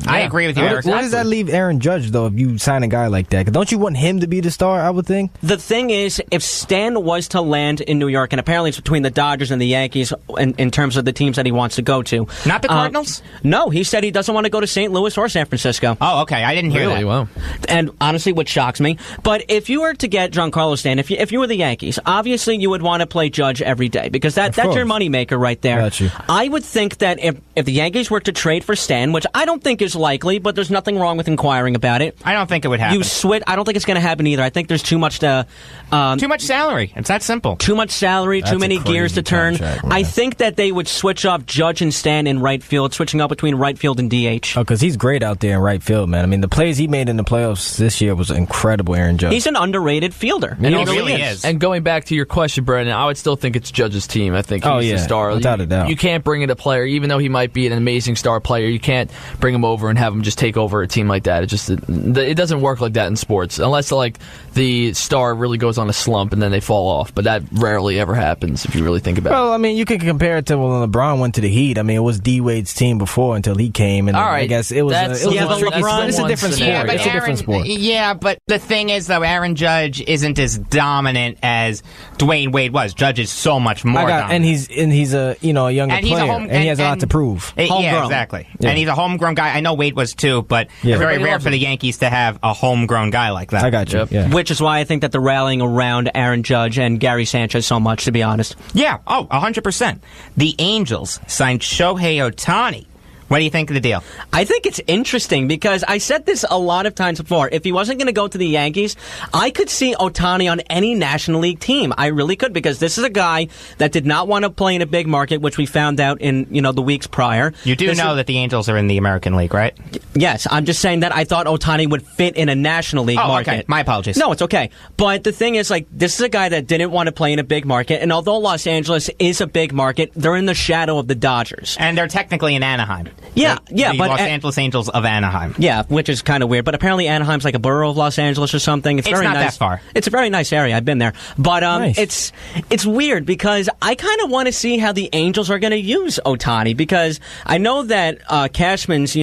I agree with you, Eric. Where does that leave Aaron Judge, though, if you sign a guy like that? 'Cause don't you want him to be the star, I would think? The thing is, if Stan was to land in New York, and apparently it's between the Dodgers and the Yankees in terms of the teams that he wants to go to. Not the Cardinals? No, he said he doesn't want to go to St. Louis or San Francisco. Oh, okay. I didn't hear that. Wow. And honestly, what shocks me. But if you were to get Giancarlo Stanton, if you were the Yankees, obviously you would want to play Judge every day because that's your moneymaker right there. Got you. I would think that if the Yankees were to trade for Stan, which I don't think is likely, but there's nothing wrong with inquiring about it. I don't think it would happen. You switch. I don't think it's going to happen either. I think there's too much to... too much salary. It's that simple. Too much salary, too many gears to turn. I think that they would switch off Judge and Stan in right field, switching up between right field and DH. Oh, because he's great out there in right field, man. I mean, the plays he made in the playoffs this year was incredible, Aaron Judge. He's an underrated fielder. And he really is. And going back to your question, Brandon, I would still think it's Judge's team. I think he's the star. Without a doubt. You can't bring in a player, even though he might be an amazing star player, you can't bring him over and have him just take over a team like that. It doesn't work like that in sports, unless like the star really goes on a slump and then they fall off. But that rarely ever happens if you really think about it. Well, I mean, you can compare it to when LeBron went to the Heat. I mean, it was D-Wade's team before until he came, and I guess it was it's a different sport. Yeah, but it's a different sport. Yeah, but the thing is, though, Aaron Judge isn't as dominant as Dwayne Wade was. Judge is so much more dominant. And he's a younger player, and he has a lot to prove. Yeah, exactly. Yeah. And he's a homegrown guy. I know Wade was too, but it's very rare for the Yankees to have a homegrown guy like that. I got you. Yep. Yeah. Which is why I think that they're rallying around Aaron Judge and Gary Sanchez so much, to be honest. Yeah, 100%. The Angels signed Shohei Ohtani. What do you think of the deal? I think it's interesting because I said this a lot of times before. If he wasn't going to go to the Yankees, I could see Ohtani on any National League team. I really could, because this is a guy that did not want to play in a big market, which we found out in the weeks prior. You do know that the Angels are in the American League, right? Yes, I'm just saying that I thought Ohtani would fit in a National League market. Okay. My apologies. No, it's okay. But the thing is, this is a guy that didn't want to play in a big market, and although Los Angeles is a big market, they're in the shadow of the Dodgers. And they're technically in Anaheim. Yeah, the Los Angeles Angels of Anaheim. Yeah, which is kind of weird. But apparently Anaheim's like a borough of Los Angeles or something. It's very not nice. that far. It's a very nice area. I've been there. But nice. It's weird because I kind of want to see how the Angels are going to use Ohtani, because I know that Cashman's,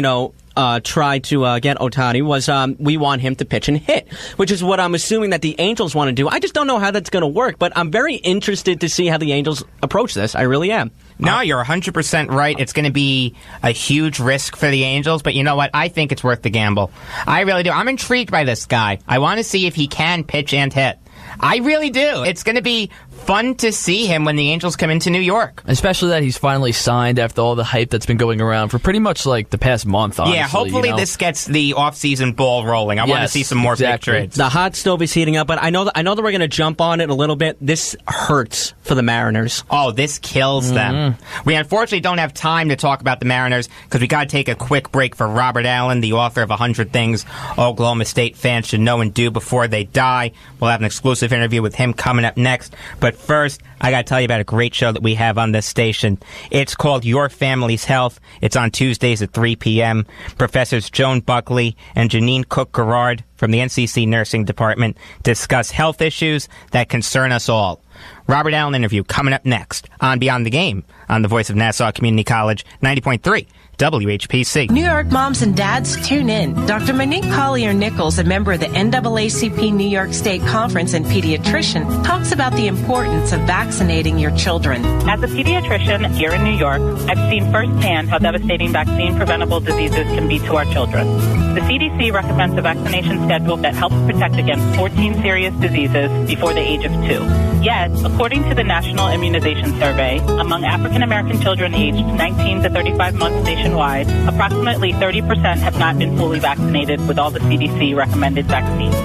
tried to get Ohtani was we want him to pitch and hit, which is what I'm assuming that the Angels want to do. I just don't know how that's going to work, but I'm very interested to see how the Angels approach this. I really am. No, you're 100% right. It's going to be a huge risk for the Angels, but you know what? I think it's worth the gamble. I really do. I'm intrigued by this guy. I want to see if he can pitch and hit. I really do. It's going to be fun to see him when the Angels come into New York. Especially that he's finally signed after all the hype that's been going around for pretty much the past month, honestly. Yeah, hopefully this gets the off-season ball rolling. I want to see some more big trades. The hot stove is heating up, but I know that we're going to jump on it a little bit. This hurts for the Mariners. Oh, this kills them. We unfortunately don't have time to talk about the Mariners because we got to take a quick break for Robert Allen, the author of 100 Things Oklahoma State Fans Should Know and Do Before They Die. We'll have an exclusive interview with him coming up next. But first, I got to tell you about a great show that we have on this station. It's called Your Family's Health. It's on Tuesdays at 3 p.m. Professors Joan Buckley and Janine Cook-Garrard from the NCC Nursing Department discuss health issues that concern us all. Robert Allen interview coming up next on Beyond the Game on the Voice of Nassau Community College, 90.3 WHPC. New York moms and dads, tune in. Dr. Monique Collier-Nichols, a member of the NAACP New York State Conference and pediatrician, talks about the importance of vaccinating your children. As a pediatrician here in New York, I've seen firsthand how devastating vaccine-preventable diseases can be to our children. The CDC recommends a vaccination schedule that helps protect against 14 serious diseases before the age of 2. Yet, according to the National Immunization Survey, among African American children aged 19 to 35 months nationwide, approximately 30% have not been fully vaccinated with all the CDC recommended vaccines.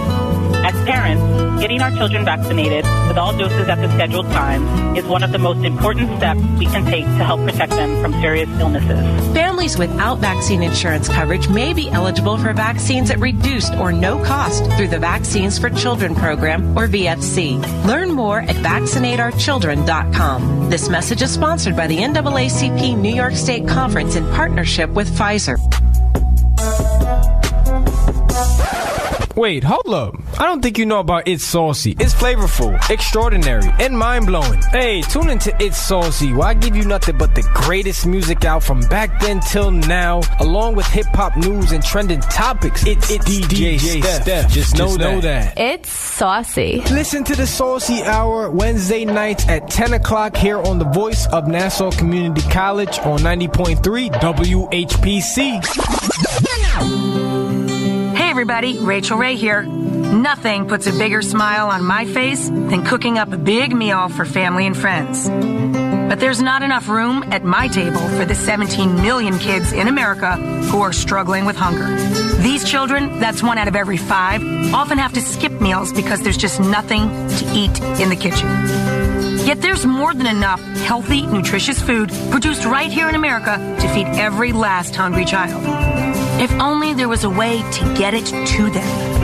As parents, getting our children vaccinated with all doses at the scheduled times is one of the most important steps we can take to help protect them from serious illnesses. Families without vaccine insurance coverage may be eligible for vaccines at reduced or no cost through the Vaccines for Children program, or VFC. Learn more at vaccinateourchildren.com. This message is sponsored by the NAACP New York State Conference in partnership with Pfizer. Wait, hold up. I don't think you know about It's Saucy. It's flavorful, extraordinary, and mind-blowing. Hey, tune into It's Saucy, where I give you nothing but the greatest music out from back then till now, along with hip-hop news and trending topics. It's DJ Steph. Just know that. It's Saucy. Listen to the Saucy Hour Wednesday nights at 10 o'clock here on the Voice of Nassau Community College on 90.3 WHPC. Hey everybody, Rachel Ray here. Nothing puts a bigger smile on my face than cooking up a big meal for family and friends. But there's not enough room at my table for the 17 million kids in America who are struggling with hunger. These children, that's 1 out of every 5, often have to skip meals because there's just nothing to eat in the kitchen. Yet there's more than enough healthy, nutritious food produced right here in America to feed every last hungry child. If only there was a way to get it to them.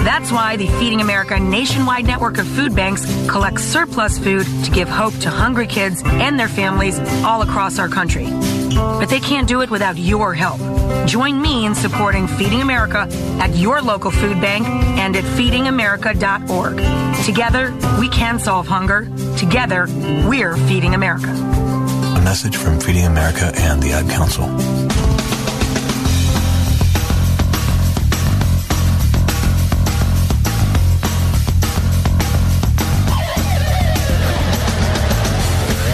That's why the Feeding America nationwide network of food banks collects surplus food to give hope to hungry kids and their families all across our country. But they can't do it without your help. Join me in supporting Feeding America at your local food bank and at feedingamerica.org. Together, we can solve hunger. Together, we're Feeding America. A message from Feeding America and the Ad Council.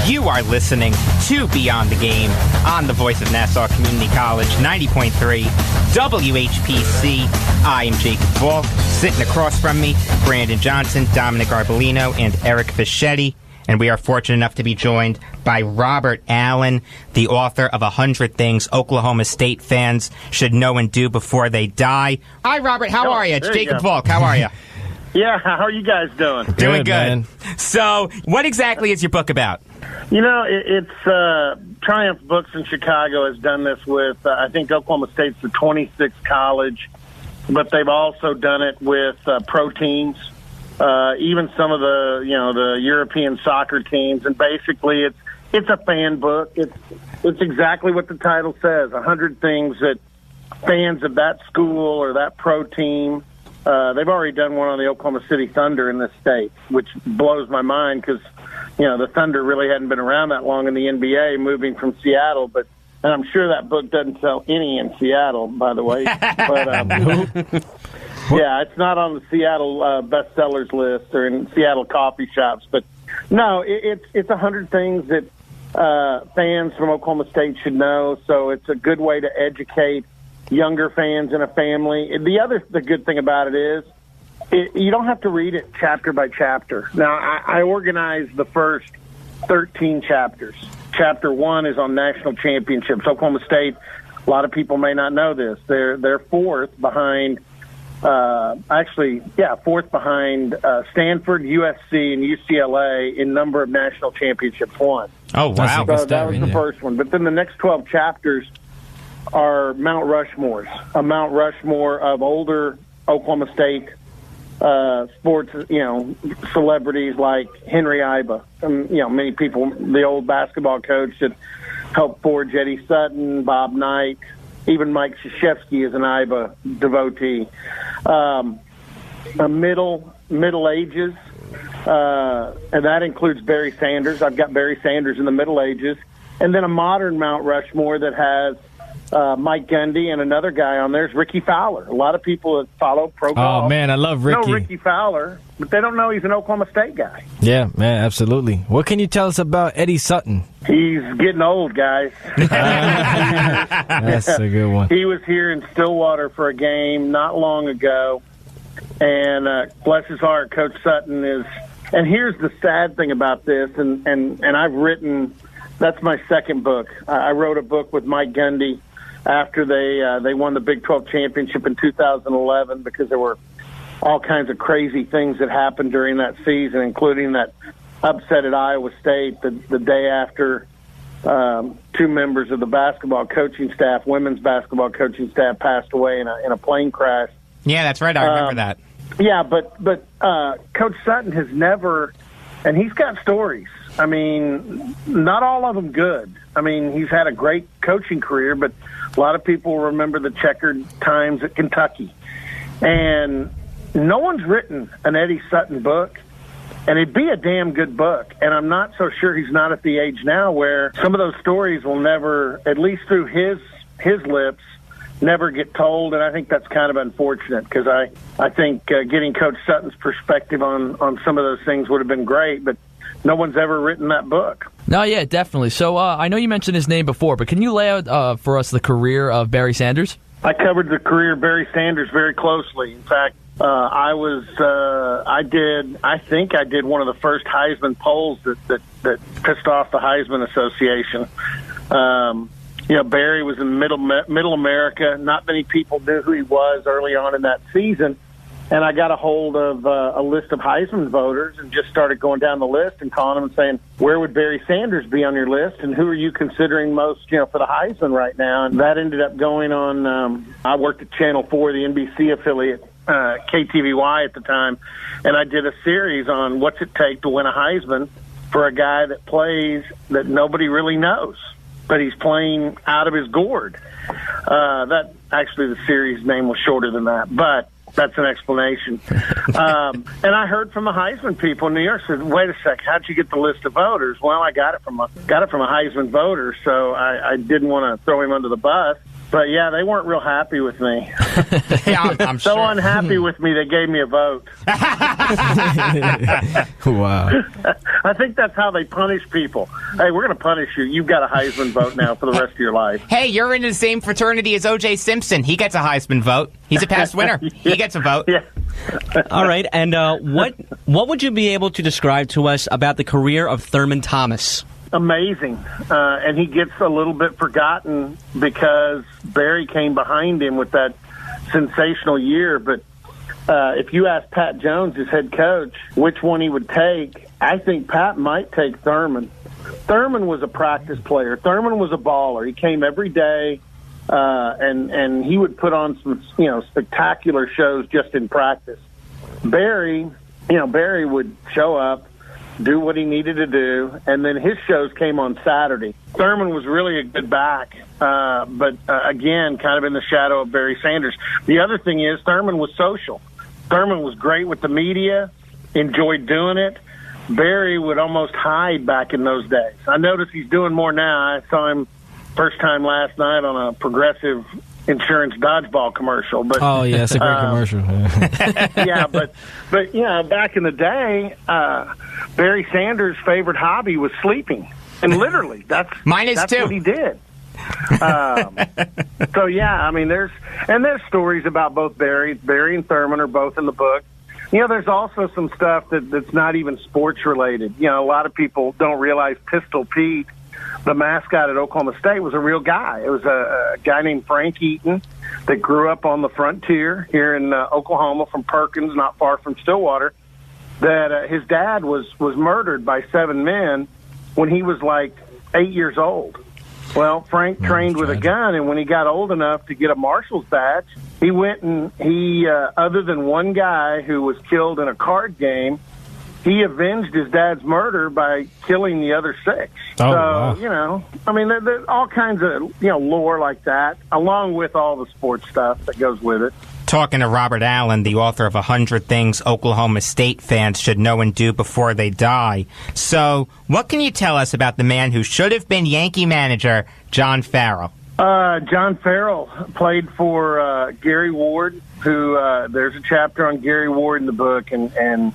You are listening to Beyond the Game on the Voice of Nassau Community College, 90.3 WHPC. I am Jacob Valk. Sitting across from me, Brandon Johnson, Dominic Arbolino, and Eric Fischetti. And we are fortunate enough to be joined by Robert Allen, the author of 100 Things Oklahoma State Fans Should Know and Do Before They Die. Hi, Robert. How are you? It's Jacob Valk. How are you? Yeah, how are you guys doing? Doing good. Man. So, what exactly is your book about? You know, it's Triumph Books in Chicago has done this with, I think Oklahoma State's the 26th college, but they've also done it with pro teams, even some of the European soccer teams, and basically it's a fan book. It's exactly what the title says, 100 things that fans of that school or that pro team. They've already done one on the Oklahoma City Thunder in this state, which blows my mind because, the Thunder really hadn't been around that long in the NBA, moving from Seattle. And I'm sure that book doesn't sell any in Seattle, by the way. But yeah, it's not on the Seattle bestsellers list or in Seattle coffee shops. But no, it's 100 things that fans from Oklahoma State should know. So it's a good way to educate younger fans in a family. The good thing about it is you don't have to read it chapter by chapter. Now, I organized the first 13 chapters. Chapter 1 is on national championships. Oklahoma State, a lot of people may not know this. They're fourth behind, fourth behind Stanford, USC, and UCLA in number of national championships won. Oh, wow. So that was the first one. But then the next 12 chapters are Mount Rushmores, a Mount Rushmore of older Oklahoma State sports, celebrities like Henry Iba. Many people, the old basketball coach that helped forge Eddie Sutton, Bob Knight, even Mike Krzyzewski is an Iba devotee. A Middle Ages, and that includes Barry Sanders. I've got Barry Sanders in the Middle Ages. And then a modern Mount Rushmore that has Mike Gundy, and another guy on there is Ricky Fowler. A lot of people that follow pro golf. Oh, man, I love Ricky. Know Ricky Fowler, but they don't know he's an Oklahoma State guy. Yeah, man, absolutely. What can you tell us about Eddie Sutton? He's getting old, guys. That's a good one. He was here in Stillwater for a game not long ago, and bless his heart, Coach Sutton is. And here's the sad thing about this, and I've written. That's my second book. I wrote a book with Mike Gundy after they won the Big 12 championship in 2011 because there were all kinds of crazy things that happened during that season, including that upset at Iowa State the day after two members of the basketball coaching staff, women's basketball coaching staff, passed away in a plane crash. Yeah, that's right. I remember that. Yeah, but Coach Sutton has never, and he's got stories. I mean, not all of them good. I mean, he's had a great coaching career, but a lot of people remember the checkered times at Kentucky. And no one's written an Eddie Sutton book, and it'd be a damn good book. And I'm not so sure he's not at the age now where some of those stories will never, at least through his lips, never get told. And I think that's kind of unfortunate because I think getting Coach Sutton's perspective on some of those things would have been great, but no one's ever written that book. No, yeah, definitely. So I know you mentioned his name before, but can you lay out for us the career of Barry Sanders? I covered the career of Barry Sanders very closely. In fact, I think I did one of the first Heisman polls that pissed off the Heisman Association. Barry was in middle America. Not many people knew who he was early on in that season. And I got a hold of a list of Heisman voters and just started going down the list and calling them and saying, where would Barry Sanders be on your list? And who are you considering most, for the Heisman right now? And that ended up going on, I worked at Channel 4, the NBC affiliate, KTVY at the time. And I did a series on what's it take to win a Heisman for a guy that plays that nobody really knows, but he's playing out of his gourd. The series name was shorter than that, but that's an explanation. And I heard from the Heisman people in New York, said, wait a sec, how'd you get the list of voters? Well, I got it from a Heisman voter, so I didn't want to throw him under the bus. But, yeah, they weren't real happy with me. Yeah, I'm so sure. unhappy with me, they gave me a vote. Wow. I think that's how they punish people. Hey, we're going to punish you. You've got a Heisman vote now for the rest of your life. Hey, you're in the same fraternity as O.J. Simpson. He gets a Heisman vote. He's a past winner. He gets a vote. Yeah. All right, and what would you be able to describe to us about the career of Thurman Thomas? Amazing. And he gets a little bit forgotten because Barry came behind him with that sensational year. But if you ask Pat Jones, his head coach, which one he would take, I think Pat might take Thurman. Thurman was a practice player. Thurman was a baller. He came every day, and he would put on some spectacular shows just in practice. Barry would show up, do what he needed to do, and then his shows came on Saturday. Thurman was really a good back, but again, kind of in the shadow of Barry Sanders. The other thing is Thurman was social. Thurman was great with the media, enjoyed doing it. Barry would almost hide back in those days. I notice he's doing more now. I saw him first time last night on a Progressive insurance dodgeball commercial. But oh yeah, it's a great commercial. Yeah, but back in the day, Barry Sanders' favorite hobby was sleeping, and literally that's too. What he did. So yeah, I mean, there's stories about both Barry and Thurman are both in the book. There's also some stuff that's not even sports related. A lot of people don't realize Pistol Pete, the mascot at Oklahoma State, was a real guy. It was a guy named Frank Eaton that grew up on the frontier here in Oklahoma from Perkins, not far from Stillwater, that his dad was murdered by 7 men when he was like 8 years old. Well, Frank trained with a gun, and when he got old enough to get a marshal's badge, he went and other than one guy who was killed in a card game, he avenged his dad's murder by killing the other 6. Oh, so, wow. I mean, there's all kinds of, lore like that, along with all the sports stuff that goes with it. Talking to Robert Allen, the author of 100 Things Oklahoma State Fans Should Know and Do Before They Die. So, what can you tell us about the man who should have been Yankee manager, John Farrell? John Farrell played for Gary Ward, who there's a chapter on Gary Ward in the book, and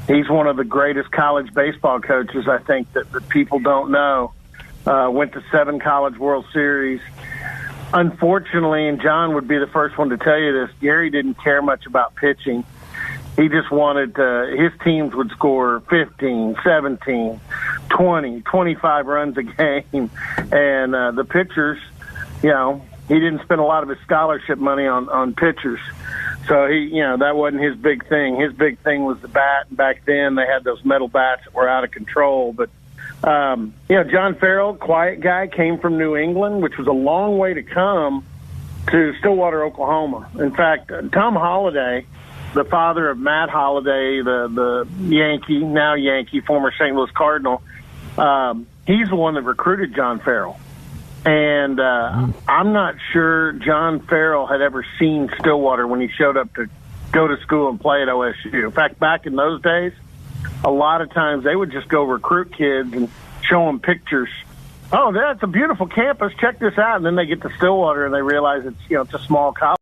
he's one of the greatest college baseball coaches, I think, that people don't know. Went to 7 College World Series. Unfortunately, and John would be the first one to tell you this, Gary didn't care much about pitching. He just wanted his teams would score 15, 17, 20, 25 runs a game. And the pitchers, he didn't spend a lot of his scholarship money on pitchers. So that wasn't his big thing. His big thing was the bat. Back then they had those metal bats that were out of control. But John Farrell, quiet guy, came from New England, which was a long way to come to Stillwater, Oklahoma. In fact, Tom Holliday, the father of Matt Holliday, the Yankee, former St. Louis Cardinal, he's the one that recruited John Farrell. And I'm not sure John Farrell had ever seen Stillwater when he showed up to go to school and play at OSU. In fact, back in those days, a lot of times they would just go recruit kids and show them pictures. Oh, that's a beautiful campus. Check this out. And then they get to Stillwater and they realize it's a small college.